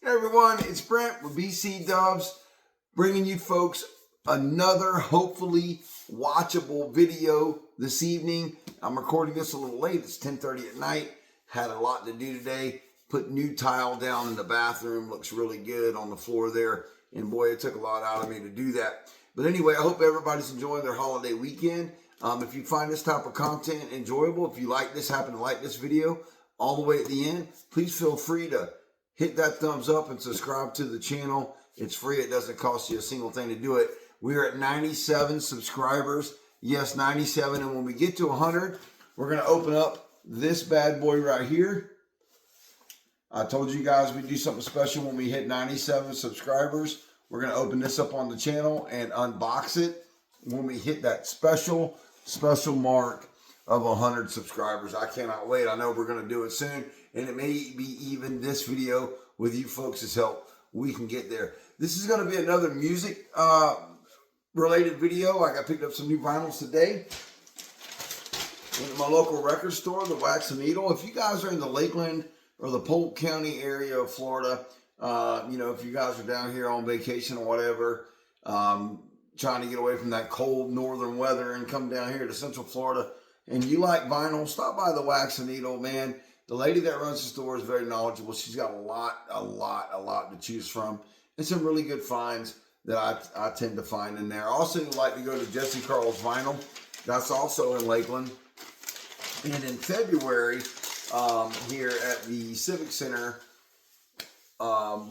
Hey everyone, it's Brent with BC Dubs, bringing you folks another hopefully watchable video this evening. I'm recording this a little late. It's 10:30 at night. Had a lot to do today. Put new tile down in the bathroom. Looks really good on the floor there. And boy, it took a lot out of me to do that. But anyway, I hope everybody's enjoying their holiday weekend. If you find this type of content enjoyable, if you like this, happen to like this video all the way at the end, please feel free to hit that thumbs up and subscribe to the channel. It's free. It doesn't cost you a single thing to do it. We're at 97 subscribers. Yes, 97. And when we get to 100, we're going to open up this bad boy right here. I told you guys we'd do something special when we hit 97 subscribers. We're going to open this up on the channel and unbox it when we hit that special mark of 100 subscribers. I cannot wait. I know we're going to do it soon. And it may be even this video with you folks' help, we can get there. This is going to be another music related video. Like I picked up some new vinyls today. Went to my local record store, the Wax and Needle. If you guys are in the Lakeland or the Polk County area of Florida, if you guys are down here on vacation or whatever, trying to get away from that cold northern weather and come down here to Central Florida, and you like vinyl, stop by the Wax and Needle, man. The lady that runs the store is very knowledgeable. She's got a lot to choose from, and some really good finds that I tend to find in there. Also, you like to go to Jesse Carl's Vinyl. That's also in Lakeland. And in February, here at the Civic Center,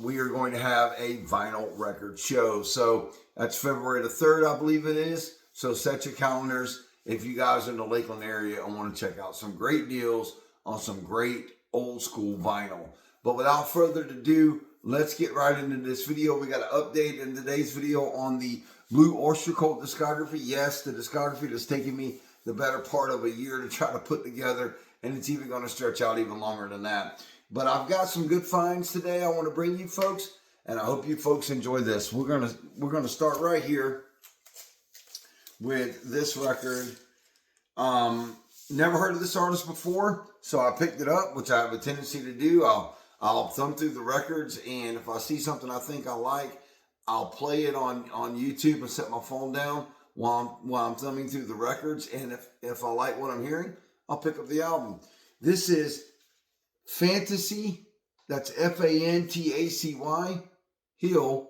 we are going to have a vinyl record show. So that's February the 3rd, I believe it is. So set your calendars. If you guys are in the Lakeland area and want to check out some great deals on some great old school vinyl. But without further ado, let's get right into this video. We got an update in today's video on the Blue Oyster Cult discography. Yes, the discography that's taken me the better part of a year to try to put together, and it's even going to stretch out even longer than that. But I've got some good finds today I want to bring you folks, and I hope you folks enjoy this. We're gonna start right here with this record. Never heard of this artist before, so I picked it up, which I have a tendency to do. I'll thumb through the records, and if I see something I think I like, I'll play it on YouTube and set my phone down while I'm thumbing through the records. And if I like what I'm hearing, I'll pick up the album. This is Fantasy. That's Fantacy. Hill.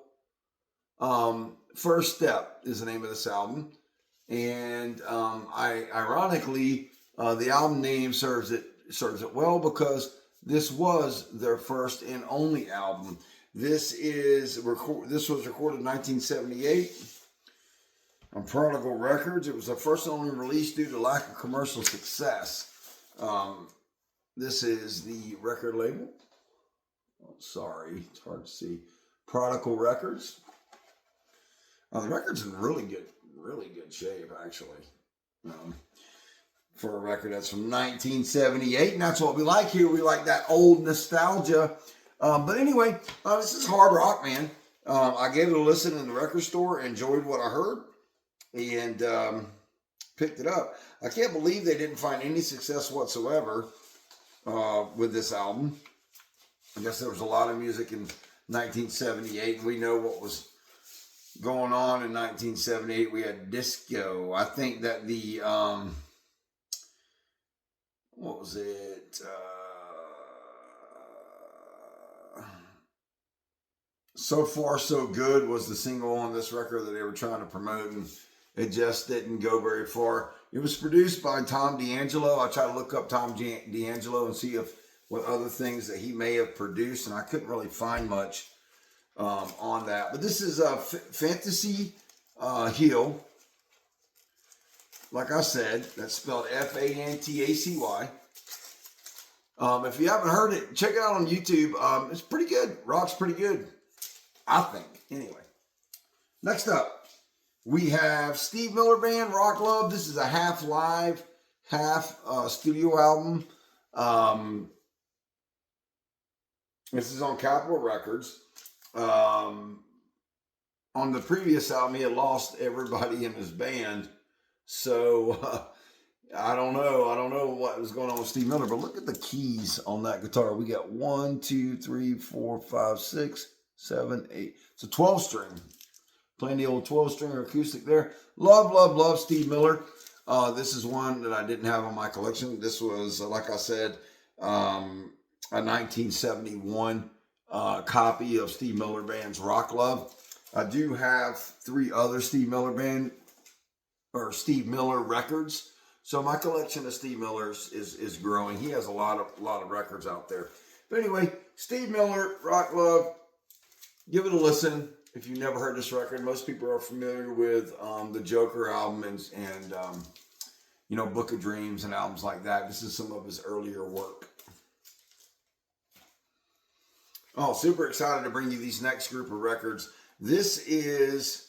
First Step is the name of this album. And ironically, the album name serves it well, because this was their first and only album. This was recorded in 1978 on Prodigal Records. It was the first and only release due to lack of commercial success. This is the record label. Oh, sorry, it's hard to see. Prodigal Records. The record's in really good shape, actually. For a record that's from 1978, and that's what we like here. We like that old nostalgia. But anyway, this is hard rock, man. I gave it a listen in the record store, enjoyed what I heard, and picked it up. I can't believe they didn't find any success whatsoever with this album. I guess there was a lot of music in 1978, and we know what was going on in 1978. We had disco. I think that the what was it? So Far So Good was the single on this record that they were trying to promote, and it just didn't go very far. It was produced by Tom D'Angelo. I tried to look up Tom D'Angelo and see what other things that he may have produced, and I couldn't really find much on that. But this is Fantasy Hill. Like I said, that's spelled Fantacy. If you haven't heard it, check it out on YouTube. It's pretty good. Rock's pretty good, I think. Anyway, next up, we have Steve Miller Band, Rock Love. This is a half live, half studio album. This is on Capitol Records. On the previous album, he had lost everybody in his band. So I don't know. I don't know what was going on with Steve Miller, but look at the keys on that guitar. We got 1, 2, 3, 4, 5, 6, 7, 8. It's a 12 string. Playing the old 12 string acoustic there. Love, love, love Steve Miller. This is one that I didn't have on my collection. This was, like I said, a 1971 copy of Steve Miller Band's Rock Love. I do have 3 other Steve Miller records. So my collection of Steve Miller's is growing. He has a lot of records out there. But anyway, Steve Miller, Rock Love, give it a listen. If you've never heard this record, most people are familiar with the Joker album and you know, Book of Dreams and albums like that. This is some of his earlier work. Oh, super excited to bring you these next group of records. This is,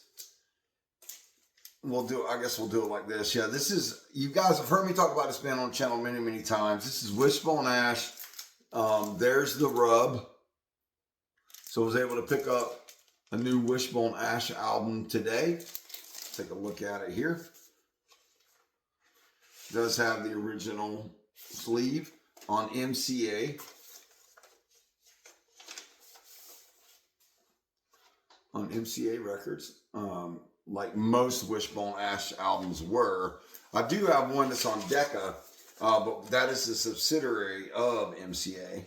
I guess we'll do it like this. Yeah, this is, you guys have heard me talk about this band on the channel many, many times. This is Wishbone Ash. There's the rub. So I was able to pick up a new Wishbone Ash album today. Take a look at it here. It does have the original sleeve on MCA. On MCA Records, like most Wishbone Ash albums were. I do have one that's on Decca, but that is a subsidiary of MCA.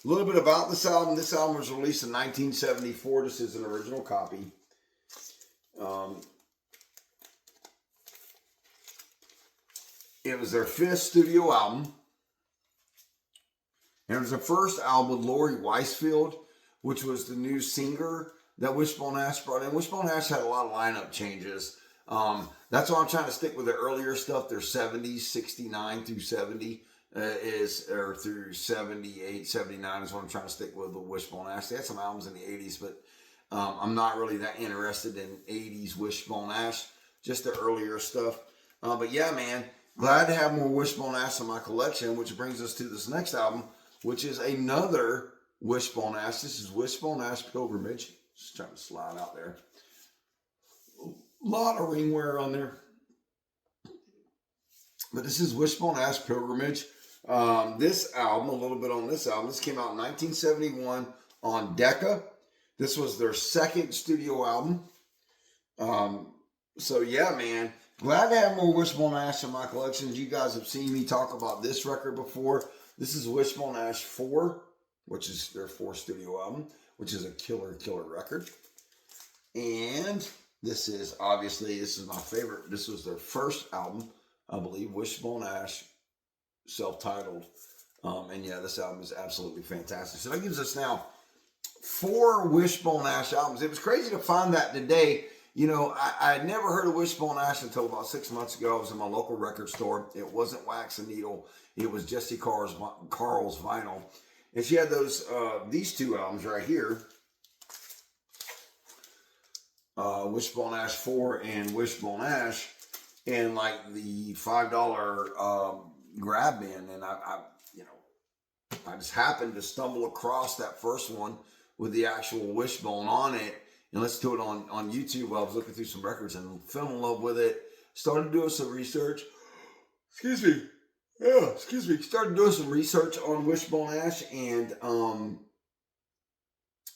A little bit about this album. This album was released in 1974. This is an original copy. It was their 5th studio album. And it was the first album with Lori Weisfield, which was the new singer that Wishbone Ash brought in. Wishbone Ash had a lot of lineup changes. That's why I'm trying to stick with the earlier stuff. Their 70s, 69 through 70 or through 78, 79 is what I'm trying to stick with Wishbone Ash. They had some albums in the 80s, but I'm not really that interested in 80s Wishbone Ash, just the earlier stuff. But yeah, man, glad to have more Wishbone Ash in my collection, which brings us to this next album, which is another Wishbone Ash. This is Wishbone Ash Pilgrimage. Just trying to slide out there. A lot of ring wear on there. But this is Wishbone Ash Pilgrimage. This album, a little bit on this album, this came out in 1971 on Decca. This was their 2nd studio album. So yeah, man, glad to have more Wishbone Ash in my collections. You guys have seen me talk about this record before. This is Wishbone Ash 4, which is their 4th studio album, which is a killer record. And this is my favorite. This was their first album, I believe, Wishbone Ash, self-titled. And yeah, this album is absolutely fantastic. So that gives us now 4 Wishbone Ash albums. It was crazy to find that today. You know, I had never heard of Wishbone Ash until about 6 months ago. I was in my local record store. It wasn't Wax and Needle. It was Jessie Carl's vinyl. And she had these 2 albums right here. Wishbone Ash 4 and Wishbone Ash. And like the $5 grab bin. And I just happened to stumble across that first one with the actual Wishbone on it. And let's do it on YouTube while I was looking through some records and fell in love with it. Started doing some research. Started doing some research on Wishbone Ash and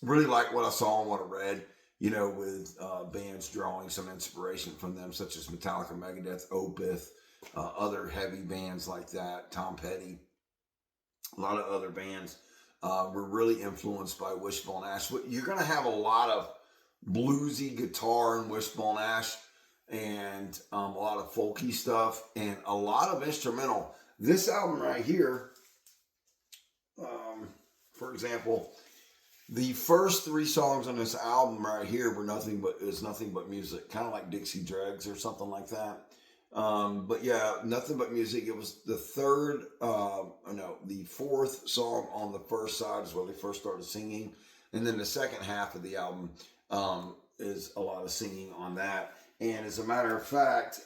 really liked what I saw and what I read, you know, with bands drawing some inspiration from them, such as Metallica, Megadeth, Opeth, other heavy bands like that, Tom Petty, a lot of other bands were really influenced by Wishbone Ash. You're going to have a lot of bluesy guitar in Wishbone Ash and a lot of folky stuff and a lot of instrumental. This album right here, for example, the first 3 songs on this album right here were nothing but music, kind of like Dixie Dregs or something like that. But yeah, nothing but music. It was the 4th song on the first side is where they first started singing, and then the second half of the album is a lot of singing on that. And as a matter of fact,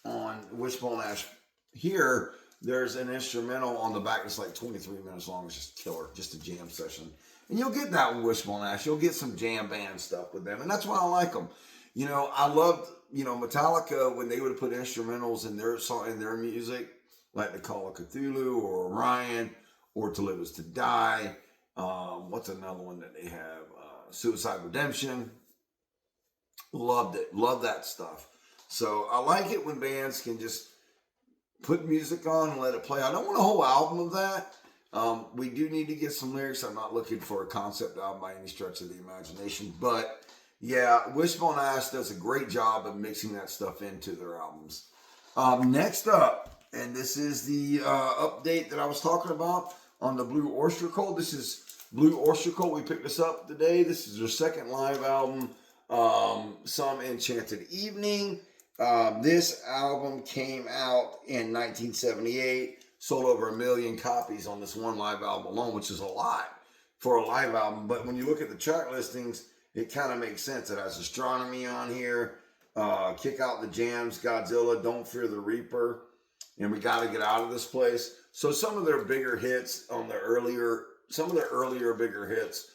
on Wishbone Ash here, there's an instrumental on the back that's like 23 minutes long. It's just killer, just a jam session. And you'll get that with Wishbone Ash. You'll get some jam band stuff with them. And that's why I like them. You know, I loved, you know, Metallica when they would put instrumentals in their song, in their music, like the Call of Cthulhu or Orion or To Live Is to Die. What's another one that they have? Suicide Redemption. Loved it. Love that stuff. So I like it when bands can just put music on and let it play. I don't want a whole album of that. We do need to get some lyrics. I'm not looking for a concept album by any stretch of the imagination. But yeah, Wishbone Ash does a great job of mixing that stuff into their albums. Next up, and this is the update that I was talking about on the Blue Oyster Cult. This is Blue Oyster Cult. We picked this up today. This is their second live album, Some Enchanted Evening. This album came out in 1978, sold over 1 million copies on this one live album alone, which is a lot for a live album. But when you look at the track listings, it kind of makes sense. It has Astronomy on here, Kick Out the Jams, Godzilla, Don't Fear the Reaper, and We Gotta Get Out of This Place. So some of their bigger hits on the earlier, some of their earlier bigger hits,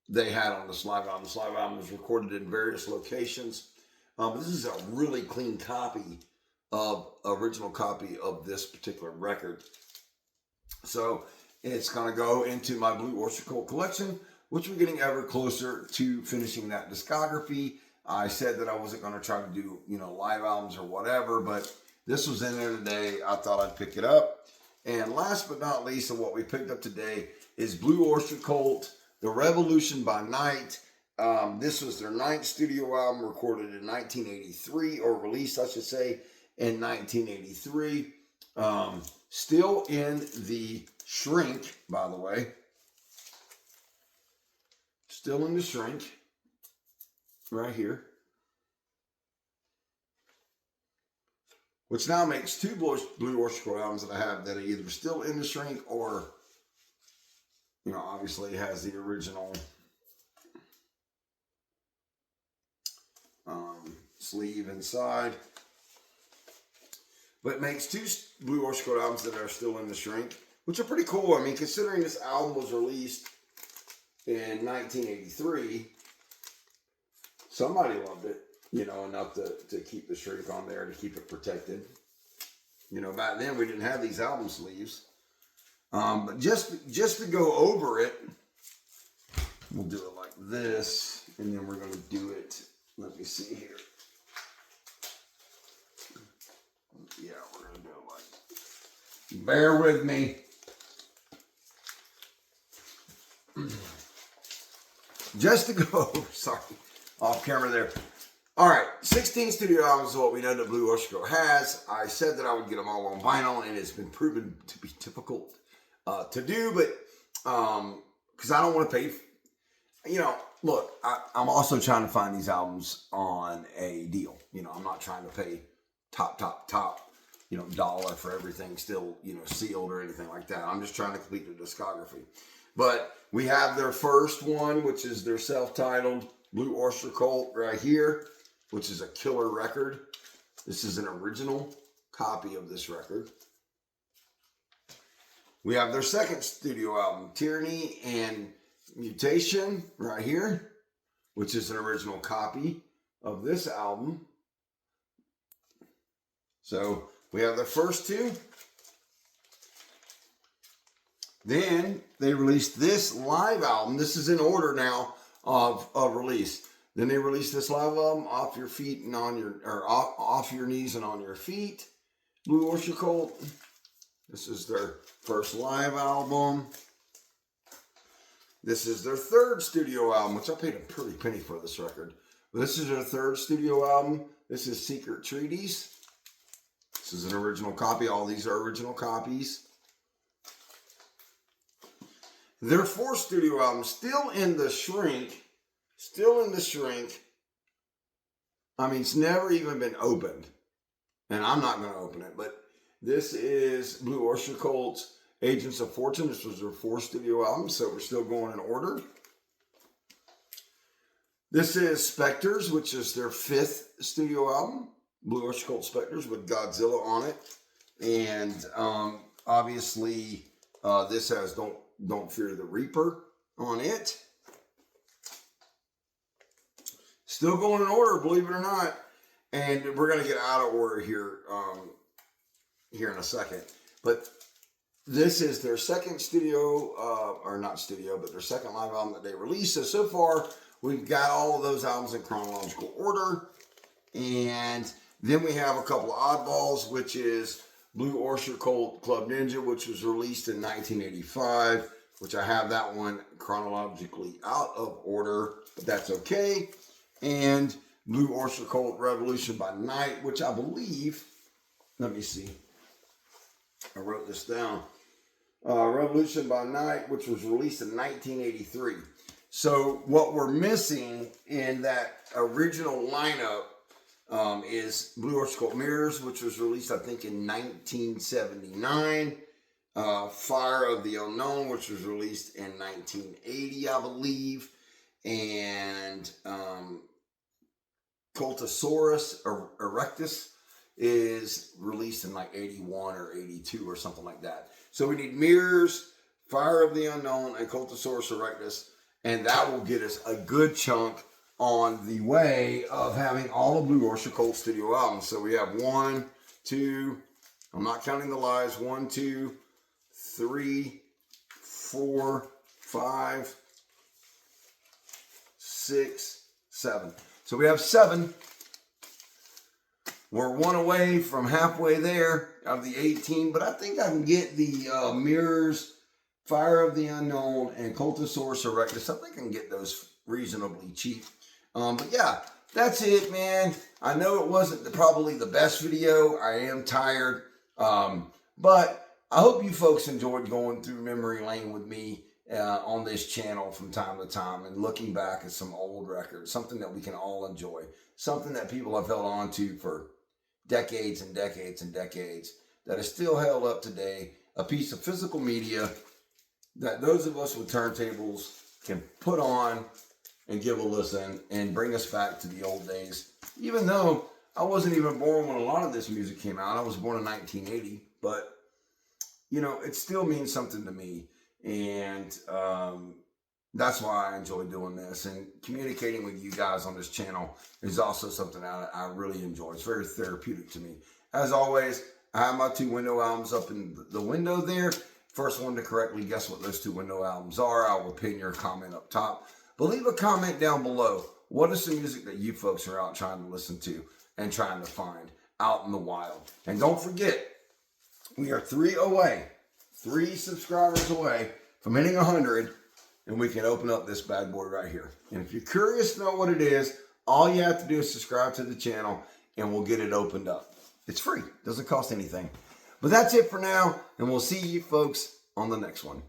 they had on this live album. This live album was recorded in various locations. This is a really clean copy original copy of this particular record. So it's going to go into my Blue Oyster Cult collection, which we're getting ever closer to finishing that discography. I said that I wasn't going to try to do, you know, live albums or whatever, but this was in there today. I thought I'd pick it up. And last but not least, of what we picked up today is Blue Oyster Cult, The Revolution by Night. This was their 9th studio album, recorded in 1983, or released, I should say, in 1983. Still in the shrink, by the way. Still in the shrink, right here. Which now makes 2 Blue Oyster Cult albums that I have that are either still in the shrink or, you know, obviously has the original sleeve inside. But it makes 2 Blue Oyster Cult albums that are still in the shrink, which are pretty cool. I mean, considering this album was released in 1983, somebody loved it, you know, enough to keep the shrink on there, to keep it protected. You know, back then we didn't have these album sleeves. But just to go over it, we'll do it like this, and then we're going to do it. Let me see here. Yeah, we're going to do it like, bear with me. Just to go, sorry, off camera there. All right, 16 studio albums is what we know that Blue Oyster Cult has. I said that I would get them all on vinyl, and it's been proven to be difficult to do, but because I don't want to pay, you know, look, I'm also trying to find these albums on a deal. You know, I'm not trying to pay top, you know, dollar for everything still, you know, sealed or anything like that. I'm just trying to complete the discography. But we have their first one, which is their self-titled Blue Oyster Cult right here, which is a killer record. This is an original copy of this record. We have their second studio album, Tyranny and Mutation, right here, which is an original copy of this album. So we have the first 2. Then they released this live album. This is in order now of release. Then they released this live album, Off Your Feet and on Your, or Off Your Knees and On Your Feet, Blue Oyster Cult. This is their first live album. This is their 3rd studio album, which I paid a pretty penny for this record. But this is their 3rd studio album. This is Secret Treaties. This is an original copy. All these are original copies. Their 4th studio album, still in the shrink. Still in the shrink. I mean, it's never even been opened. And I'm not going to open it. But this is Blue Oyster Cult's Agents of Fortune. This was their 4th studio album, so we're still going in order. This is Spectres, which is their 5th studio album. Blue Oyster Cult Spectres with Godzilla on it. And obviously this has Don't Fear the Reaper on it. Still going in order, believe it or not. And we're going to get out of order here, here in a second. But this is their second studio, or not studio, but their second live album that they released. So far, we've got all of those albums in chronological order. And then we have a couple of oddballs, which is Blue Oyster Cult Club Ninja, which was released in 1985, which I have that one chronologically out of order, but that's okay. And Blue Oyster Cult Revolution by Night, which I believe, let me see, I wrote this down. Revolution by Night, which was released in 1983. So what we're missing in that original lineup is Blue Oyster Cult Mirrors, which was released, I think, in 1979. Fire of the Unknown, which was released in 1980, I believe. And Cultosaurus Erectus is released in like 81 or 82 or something like that. So we need Mirrors, Fire of the Unknown, and Cultosaurus Erectus, and that will get us a good chunk on the way of having all of Blue Oyster Cult studio albums. So we have 1, 2, I'm not counting the lies, 1, 2, 3, 4, 5, 6, 7. So we have 7. We're 1 away from halfway there of the 18, but I think I can get the Mirrors, Fire of the Unknown, and Cultosaurus Erectus. I think I can get those reasonably cheap. But yeah, that's it, man. I know it wasn't probably the best video. I am tired. But I hope you folks enjoyed going through memory lane with me on this channel from time to time and looking back at some old records, something that we can all enjoy, something that people have held on to for decades and decades and decades, that is still held up today, a piece of physical media that those of us with turntables can put on and give a listen and bring us back to the old days. Even though I wasn't even born when a lot of this music came out. I was born in 1980, but you know, it still means something to me. And that's why I enjoy doing this, and communicating with you guys on this channel is also something that I really enjoy. It's very therapeutic to me. As always, I have my 2 window albums up in the window there. First one to correctly guess what those 2 window albums are, I will pin your comment up top. But leave a comment down below. What is the music that you folks are out trying to listen to and trying to find out in the wild? And don't forget, we are 3 away, 3 subscribers away from hitting 100, and we can open up this bad boy right here. And if you're curious to know what it is, all you have to do is subscribe to the channel and we'll get it opened up. It's free, doesn't cost anything. But that's it for now, and we'll see you folks on the next one.